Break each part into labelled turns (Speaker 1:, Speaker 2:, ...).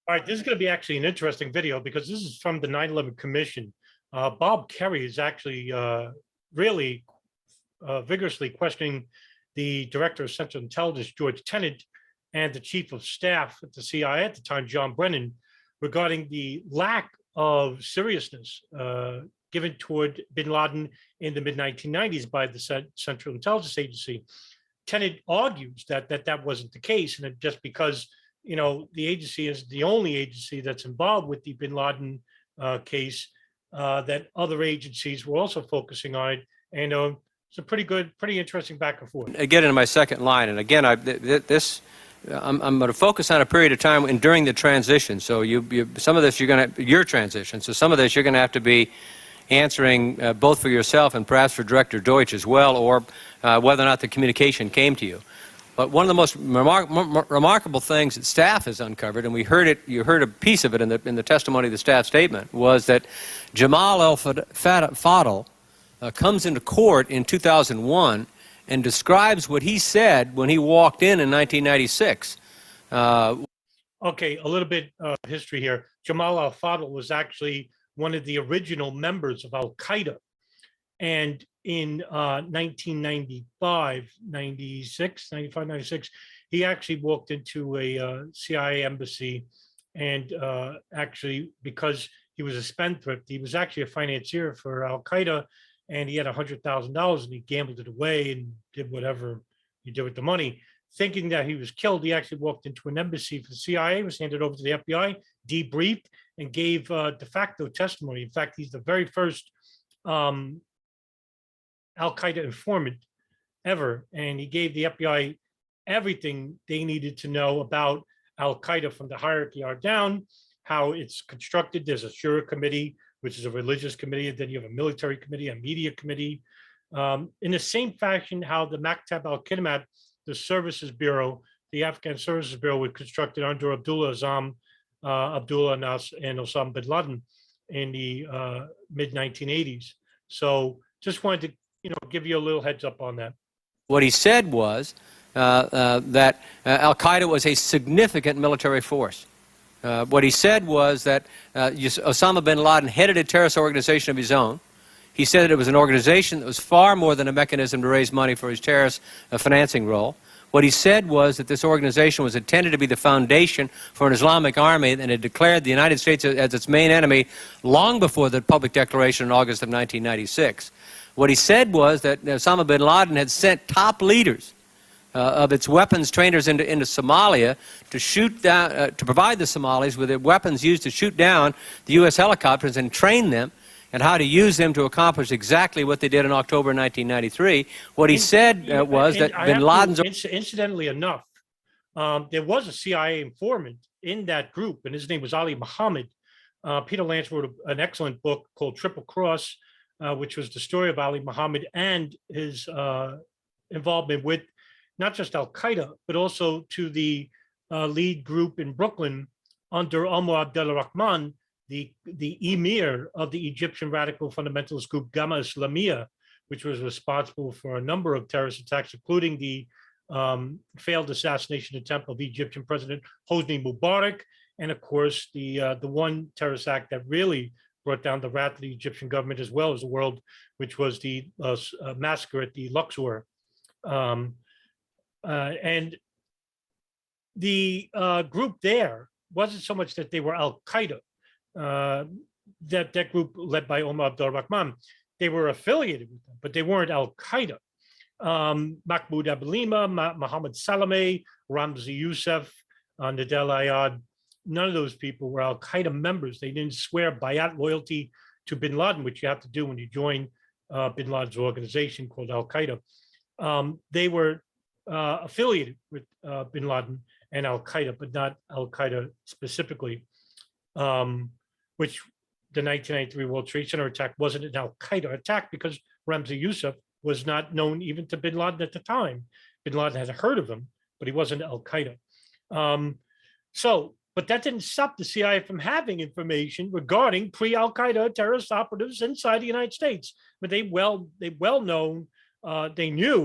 Speaker 1: All right, this is going to be actually an interesting video because this is from the 9/11 Commission. Bob Kerrey is actually really vigorously questioning the director of Central Intelligence, George Tenet, and the chief of staff at the CIA at the time, John Brennan, regarding the lack of seriousness given toward bin Laden in the mid-1990s by the Central Intelligence Agency. Tenet argues that wasn't the case, and just because the agency is the only agency that's involved with the bin Laden case, that other agencies were also focusing on it, and it's a pretty interesting back and forth.
Speaker 2: Again, in my second line, and again, I'm going to focus on a period of time during the transition. So some of this your transition. So some of this you're going to have to be answering both for yourself and perhaps for Director Deutsch as well, or whether or not the communication came to you. But one of the most remarkable things that staff has uncovered, and you heard a piece of it in the testimony of the staff statement, was that Jamal al-Fadl comes into court in 2001 and describes what he said when he walked in 1996.
Speaker 1: Okay, a little bit of history here. Jamal al-Fadl was actually one of the original members of al-Qaeda. And in 1995, 96, he actually walked into a CIA embassy, and actually, because he was a spendthrift, he was actually a financier for al-Qaeda, and he had $100,000 and he gambled it away and did whatever he did with the money. Thinking that he was killed, he actually walked into an embassy for the CIA, was handed over to the FBI, debriefed, and gave de facto testimony. In fact, he's the very first al-Qaeda informant ever, and he gave the FBI everything they needed to know about al-Qaeda from the hierarchy on down, how it's constructed. There's a Shura committee, which is a religious committee, and then you have a military committee, a media committee. In the same fashion, how the Maktab al-Khidmat, the services bureau, the Afghan Services Bureau, was constructed under Abdullah and Osama Bin Laden in the mid-1980s. So just wanted to give you a little heads up on that.
Speaker 2: What he said was that al-Qaeda was a significant military force. What he said was that Osama bin Laden headed a terrorist organization of his own. He said that it was an organization that was far more than a mechanism to raise money for his terrorist financing role. What he said was that this organization was intended to be the foundation for an Islamic army, and had declared the United States as its main enemy long before the public declaration in August of 1996. What he said was that Osama bin Laden had sent top leaders of its weapons trainers into Somalia to shoot down, to provide the Somalis with the weapons used to shoot down the U.S. helicopters and train them and how to use them to accomplish exactly what they did in October 1993. What he said was that bin Laden's...
Speaker 1: Incidentally enough, there was a CIA informant in that group, and his name was Ali Muhammad. Peter Lance wrote an excellent book called Triple Cross, which was the story of Ali Muhammad and his involvement with not just al-Qaeda, but also to the lead group in Brooklyn under Omar Abdel Rahman, the emir of the Egyptian radical fundamentalist group Gamma Islamiyah, which was responsible for a number of terrorist attacks, including the failed assassination attempt of Egyptian President Hosni Mubarak, and of course the one terrorist act that really brought down the wrath of the Egyptian government as well as the world, which was the massacre at the Luxor. And the group there wasn't so much that they were al-Qaeda, that group led by Omar Abdul Rahman. They were affiliated with them, but they weren't al-Qaeda. Mahmoud Abilima, Mohammed Salameh, Ramzi Youssef, Nadel Ayad, none of those people were al-Qaeda members. They didn't swear bayat loyalty to bin Laden, which you have to do when you join bin Laden's organization called al-Qaeda. They were affiliated with bin Laden and al-Qaeda, but not al-Qaeda specifically, which the 1993 World Trade Center attack wasn't an al-Qaeda attack because Ramzi Youssef was not known even to bin Laden at the time. Bin Laden had heard of him, but he wasn't al-Qaeda. But that didn't stop the CIA from having information regarding pre-al-Qaeda terrorist operatives inside the United States. But they knew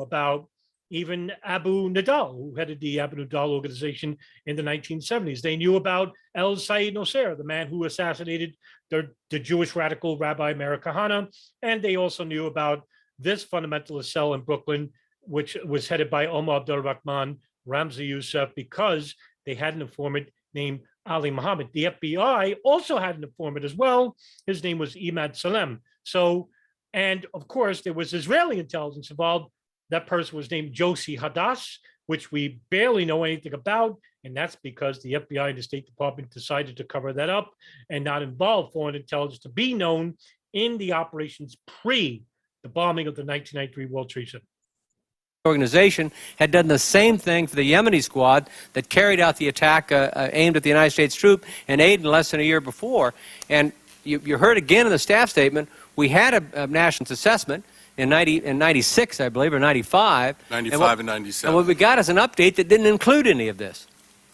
Speaker 1: about even Abu Nidal, who headed the Abu Nidal organization in the 1970s. They knew about El Sayed Nosser, the man who assassinated the Jewish radical Rabbi Meir Kahane. And they also knew about this fundamentalist cell in Brooklyn, which was headed by Omar Abdul Rahman Ramzi Youssef, because they had an informant named Ali Mohammed. The FBI also had an informant as well. His name was Imad Salem. So, and of course, there was Israeli intelligence involved. That person was named Josie Hadass, which we barely know anything about. And that's because the FBI and the State Department decided to cover that up and not involve foreign intelligence to be known in the operations pre the bombing of the 1993 World Trade Center.
Speaker 2: Organization had done the same thing for the Yemeni squad that carried out the attack aimed at the United States troop in Aden less than a year before. And you heard again in the staff statement, we had a national assessment in 96, I believe, or 95.
Speaker 3: 95 and 97.
Speaker 2: And what we got is an update that didn't include any of this.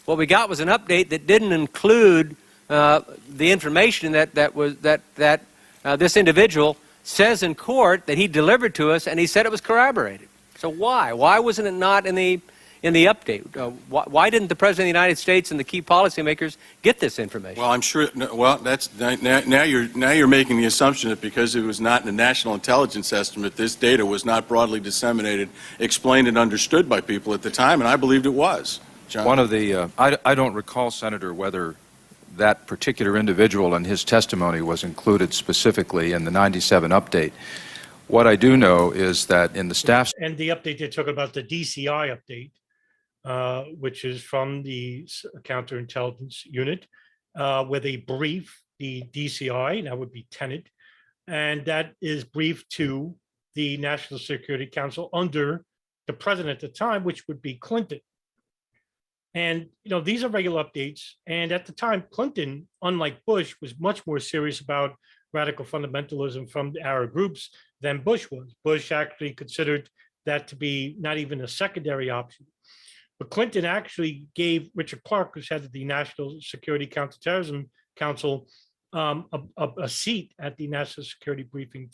Speaker 2: What we got was an update that didn't include the information that this individual says in court that he delivered to us, and he said it was corroborated. So why? Why wasn't it not in the update? Why didn't the President of the United States and the key policymakers get this information?
Speaker 3: Well, I'm sure. Well, that's now you're making the assumption that because it was not in the national intelligence estimate, this data was not broadly disseminated, explained, and understood by people at the time, and I believed it was. John?
Speaker 4: One of the I don't recall, Senator, whether that particular individual and his testimony was included specifically in the 97 update. What I do know is that in the staff...
Speaker 1: And the update they took about the DCI update, which is from the counterintelligence unit, where they brief the DCI, that would be Tenet, and that is briefed to the National Security Council under the president at the time, which would be Clinton. And, you know, these are regular updates. And at the time, Clinton, unlike Bush, was much more serious about radical fundamentalism from the Arab groups than Bush was. Bush actually considered that to be not even a secondary option. But Clinton actually gave Richard Clark, who's head of the National Security Counterterrorism Council, a seat at the National Security Briefing,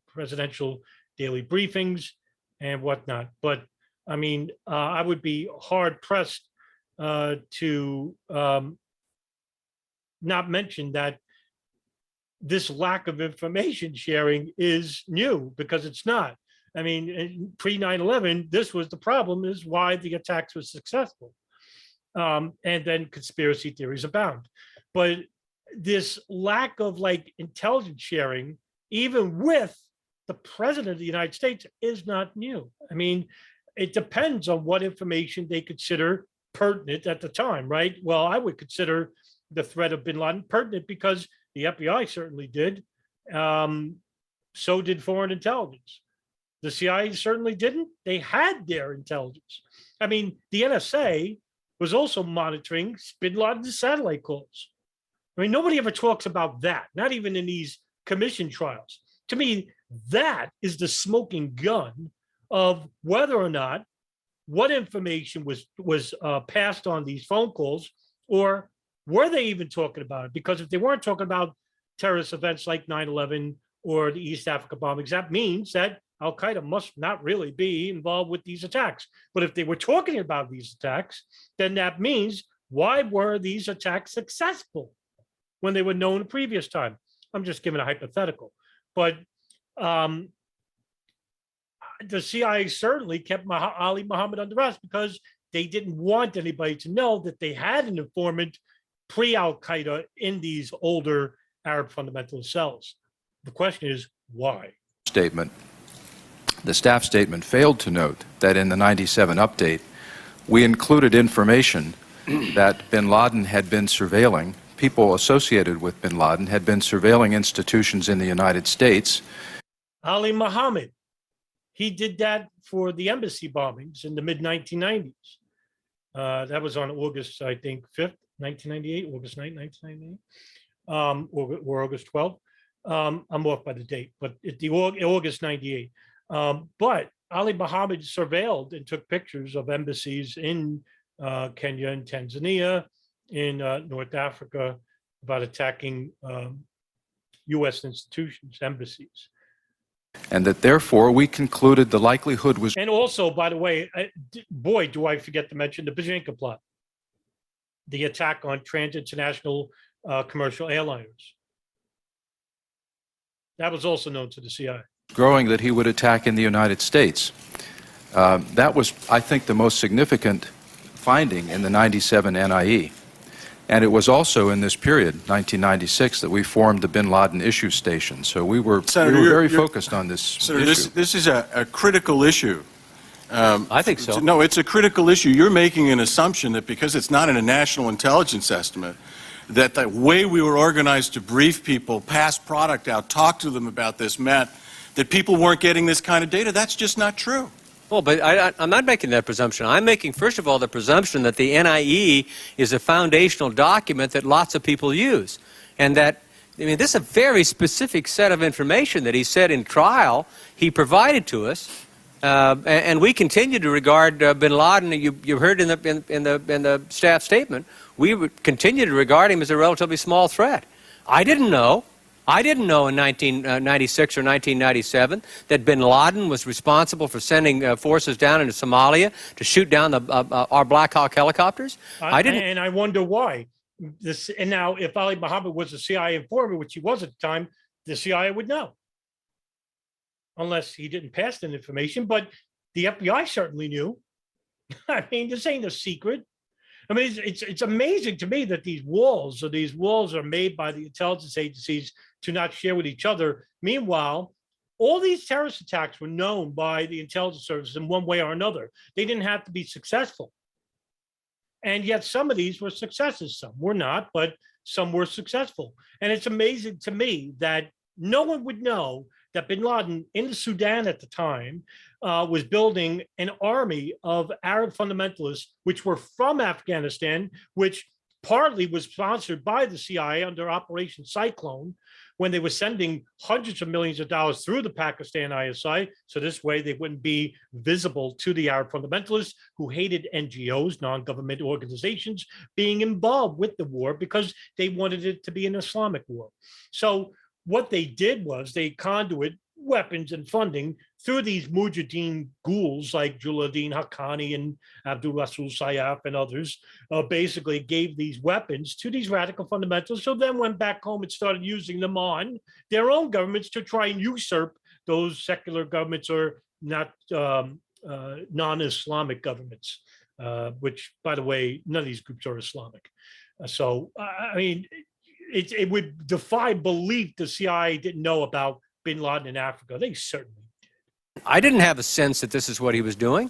Speaker 1: presidential daily briefings and whatnot. But I mean, I would be hard pressed to not mention that this lack of information sharing is new, because it's not. I mean, pre 9/11, this was the problem, is why the attacks were successful. And then conspiracy theories abound. But this lack of like intelligence sharing, even with the president of the United States, is not new. I mean, it depends on what information they consider pertinent at the time, right? Well, I would consider the threat of bin Laden pertinent because the FBI certainly did. So did foreign intelligence. The CIA certainly didn't. They had their intelligence. I mean, the NSA was also monitoring bin Laden's satellite calls. I mean, nobody ever talks about that, not even in these commission trials. To me, that is the smoking gun of whether or not what information was passed on these phone calls, or were they even talking about it? Because if they weren't talking about terrorist events like 9/11 or the East Africa bombings, that means that al-Qaeda must not really be involved with these attacks. But if they were talking about these attacks, then that means, why were these attacks successful when they were known the previous time? I'm just giving a hypothetical. But the CIA certainly kept Ali Mohammed under arrest because they didn't want anybody to know that they had an informant pre-al-Qaeda in these older Arab fundamentalist cells. The question is, why?
Speaker 4: The staff statement failed to note that in the 97 update, we included information that bin Laden had been surveilling, people associated with bin Laden had been surveilling institutions in the United States.
Speaker 1: Ali Mohammed, he did that for the embassy bombings in the mid-1990s. That was on August, I think, 5th, 1998, August 9th, 1998, or August 12th. I'm off by the date, but August 98. But Ali Mohammed surveilled and took pictures of embassies in Kenya and Tanzania, in North Africa, about attacking U.S. institutions, embassies.
Speaker 4: and that therefore we concluded the likelihood was.
Speaker 1: And also, by the way, boy, do I forget to mention the Bajinka plot, the attack on trans-international commercial airliners. That was also known to the CIA.
Speaker 4: Growing that he would attack in the United States. That was, I think, the most significant finding in the 97 NIE. And it was also in this period, 1996, that we formed the Bin Laden issue station. So we were very focused on this
Speaker 3: Senator,
Speaker 4: issue.
Speaker 3: this is a critical issue.
Speaker 2: I think so.
Speaker 3: No, it's a critical issue. You're making an assumption that because it's not in a national intelligence estimate, that the way we were organized to brief people, pass product out, talk to them about this meant that people weren't getting this kind of data. That's just not true.
Speaker 2: Well, but I'm not making that presumption. I'm making, first of all, the presumption that the NIE is a foundational document that lots of people use. And that, I mean, this is a very specific set of information that he said in trial he provided to us. And we continue to regard Bin Laden, you heard in the staff statement, we would continue to regard him as a relatively small threat. I didn't know in 1996 or 1997 that Bin Laden was responsible for sending forces down into Somalia to shoot down our Black Hawk helicopters. I didn't.
Speaker 1: And I wonder why. And now, if Ali Mohammed was a CIA informant, which he was at the time, the CIA would know. Unless he didn't pass that information. But the FBI certainly knew. I mean, this ain't a secret. I mean, it's amazing to me that these walls are made by the intelligence agencies to not share with each other. Meanwhile, all these terrorist attacks were known by the intelligence services in one way or another. They didn't have to be successful. And yet some of these were successes. Some were not, but some were successful. And it's amazing to me that no one would know that Bin Laden in the Sudan at the time was building an army of Arab fundamentalists, which were from Afghanistan, which partly was sponsored by the CIA under Operation Cyclone, when they were sending hundreds of millions of dollars through the Pakistan ISI. So this way they wouldn't be visible to the Arab fundamentalists who hated NGOs, non-government organizations, being involved with the war because they wanted it to be an Islamic war. So what they did was they conduit weapons and funding through these mujahideen ghouls like Juladdin Haqqani and Abdul Rasul Sayyaf and others, basically gave these weapons to these radical fundamentalists, so then went back home and started using them on their own governments to try and usurp those secular governments or not non-Islamic governments, which, by the way, none of these groups are Islamic. So, I mean, it would defy belief the CIA didn't know about Bin Laden in Africa. They certainly did.
Speaker 2: I didn't have a sense that this is what he was doing.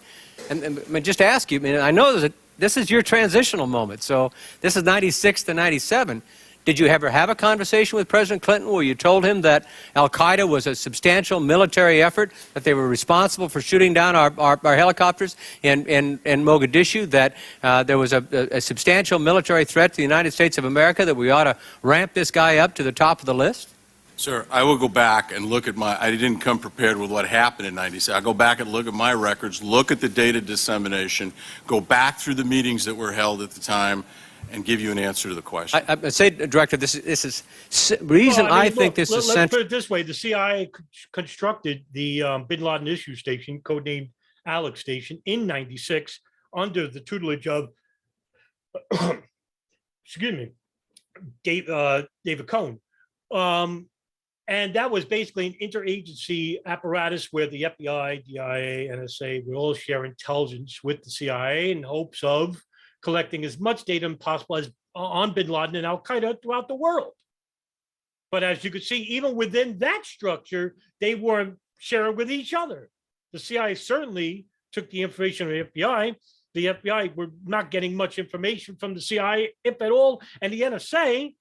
Speaker 2: And I mean, just to ask you, I mean, I know that this is your transitional moment. So this is 96 to 97. Did you ever have a conversation with President Clinton where you told him that al-Qaeda was a substantial military effort, that they were responsible for shooting down our helicopters in Mogadishu, that there was a substantial military threat to the United States of America, that we ought to ramp this guy up to the top of the list?
Speaker 3: Sir, I will go back and look at I didn't come prepared with what happened in 96. I'll go back and look at my records, look at the data dissemination, go back through the meetings that were held at the time, and give you an answer to the question.
Speaker 2: I say, Director, this is reason
Speaker 1: Well, I mean,
Speaker 2: think this is
Speaker 1: let's
Speaker 2: central.
Speaker 1: put it this way. The CIA constructed the Bin Laden issue station, codenamed Alex Station, in 96 under the tutelage of, excuse me, David Cohn. And that was basically an interagency apparatus where the FBI, DIA, NSA would all share intelligence with the CIA in hopes of collecting as much data as possible on Bin Laden and al-Qaeda throughout the world. But as you can see, even within that structure, they weren't sharing with each other. The CIA certainly took the information of the FBI. The FBI were not getting much information from the CIA, if at all, and the NSA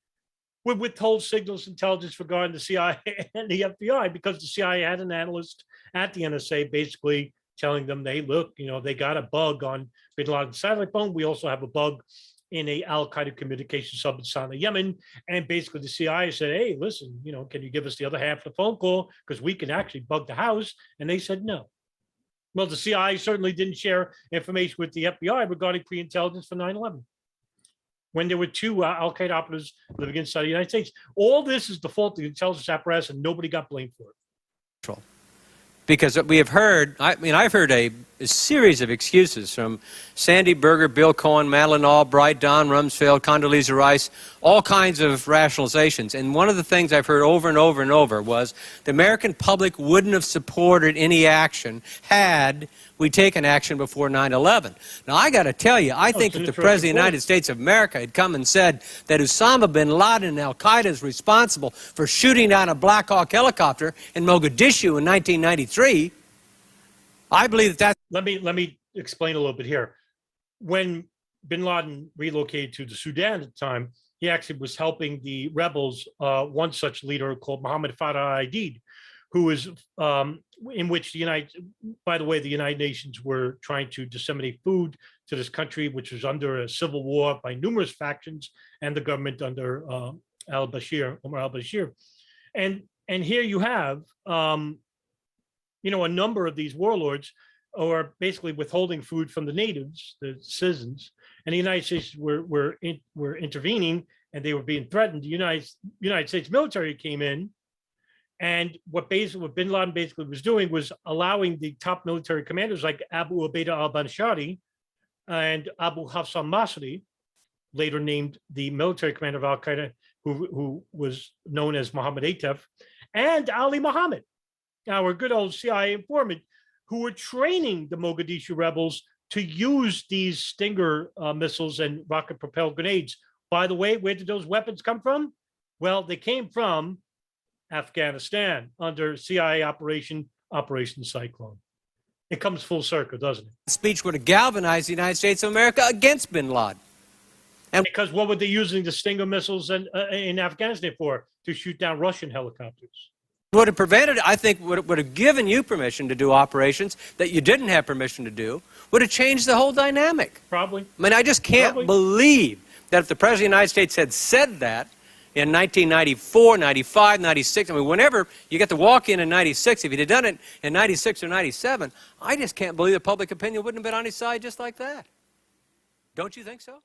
Speaker 1: would withhold signals intelligence regarding the CIA and the FBI because the CIA had an analyst at the NSA basically telling them, hey, look, you know, they got a bug on Bin Laden's satellite phone. We also have a bug in a al-Qaeda communication sub in Sana'a, Yemen. And basically the CIA said, hey, listen, you know, can you give us the other half of the phone call? Because we can actually bug the house. And they said no. Well, the CIA certainly didn't share information with the FBI regarding pre-intelligence for 9/11. When there were two al-Qaeda operatives living inside the United States. All this is the fault of the intelligence apparatus, and nobody got blamed for it.
Speaker 2: because we have heard, I've heard a series of excuses from Sandy Berger, Bill Cohen, Madeleine Albright, Don Rumsfeld, Condoleezza Rice, all kinds of rationalizations. And one of the things I've heard over and over and over was the American public wouldn't have supported any action had we taken action before 9/11. Now, I got to tell you, I think if the President of the United States of America had come and said that Osama Bin Laden and al-Qaeda is responsible for shooting down a Black Hawk helicopter in Mogadishu in 1993, I believe that that's...
Speaker 1: Let me explain a little bit here. When Bin Laden relocated to the Sudan at the time, he actually was helping the rebels, one such leader called Mohammed Fadl, who was in which the United Nations were trying to disseminate food to this country, which was under a civil war by numerous factions and the government under Omar al-Bashir. And here you have, a number of these warlords are basically withholding food from the natives, the citizens, and the United States were intervening, and they were being threatened. The United States military came in, and what Bin Laden basically was doing was allowing the top military commanders like Abu Ubaidah al-Banshari and Abu Hafs al-Masri, later named the military commander of al-Qaeda, who was known as Mohammed Atef, and Ali Mohammed, our good old CIA informant, who were training the Mogadishu rebels to use these Stinger missiles and rocket-propelled grenades. By the way, where did those weapons come from? Well, they came from Afghanistan under CIA Operation Cyclone. It comes full circle, doesn't it?
Speaker 2: The speech would have galvanized the United States of America against Bin Laden.
Speaker 1: And because what were they using the Stinger missiles in Afghanistan for? To shoot down Russian helicopters.
Speaker 2: Would have prevented, I think, would have given you permission to do operations that you didn't have permission to do, would have changed the whole dynamic.
Speaker 1: Probably.
Speaker 2: I mean, I just can't believe that if the President of the United States had said that in 1994, 95, 96, I mean, whenever you get the walk-in 96, if he'd have done it in 96 or 97, I just can't believe the public opinion wouldn't have been on his side just like that. Don't you think so?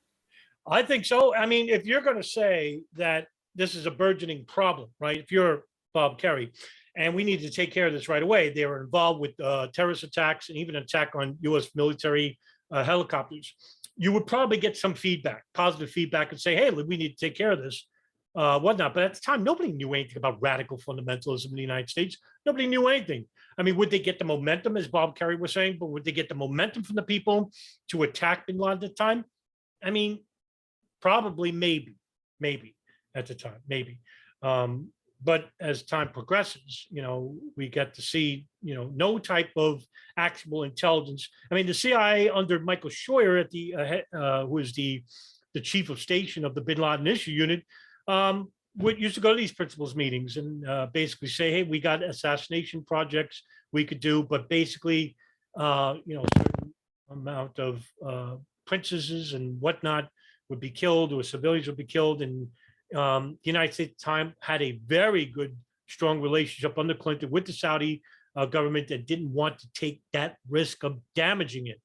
Speaker 1: I think so. I mean, if you're going to say that this is a burgeoning problem, right? If you're Bob Kerrey, and we need to take care of this right away. They were involved with terrorist attacks and even an attack on U.S. military helicopters. You would probably get some feedback, positive feedback, and say, hey, we need to take care of this, whatnot. But at the time, nobody knew anything about radical fundamentalism in the United States. Nobody knew anything. I mean, would they get the momentum, as Bob Kerrey was saying, but would they get the momentum from the people to attack Bin Laden at the time? I mean, probably, maybe at the time, maybe. But as time progresses, we get to see, no type of actionable intelligence. I mean, the CIA under Michael Scheuer at who is the chief of station of the Bin Laden issue unit, used to go to these principals meetings and basically say, hey, we got assassination projects we could do, but basically, certain amount of princesses and whatnot would be killed, or civilians would be killed, and the United States at the time had a very good, strong relationship under Clinton with the Saudi government that didn't want to take that risk of damaging it,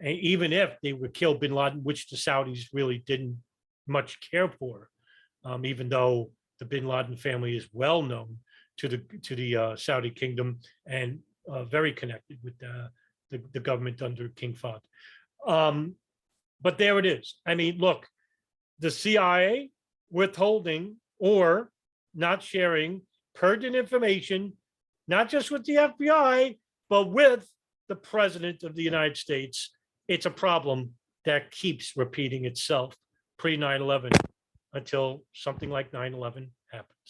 Speaker 1: and even if they would kill Bin Laden, which the Saudis really didn't much care for, even though the Bin Laden family is well known to the Saudi kingdom and very connected with the government under King Fahd. But there it is. I mean, look, the CIA withholding or not sharing pertinent information, not just with the FBI, but with the President of the United States. It's a problem that keeps repeating itself pre 9/11 until something like 9/11 happens.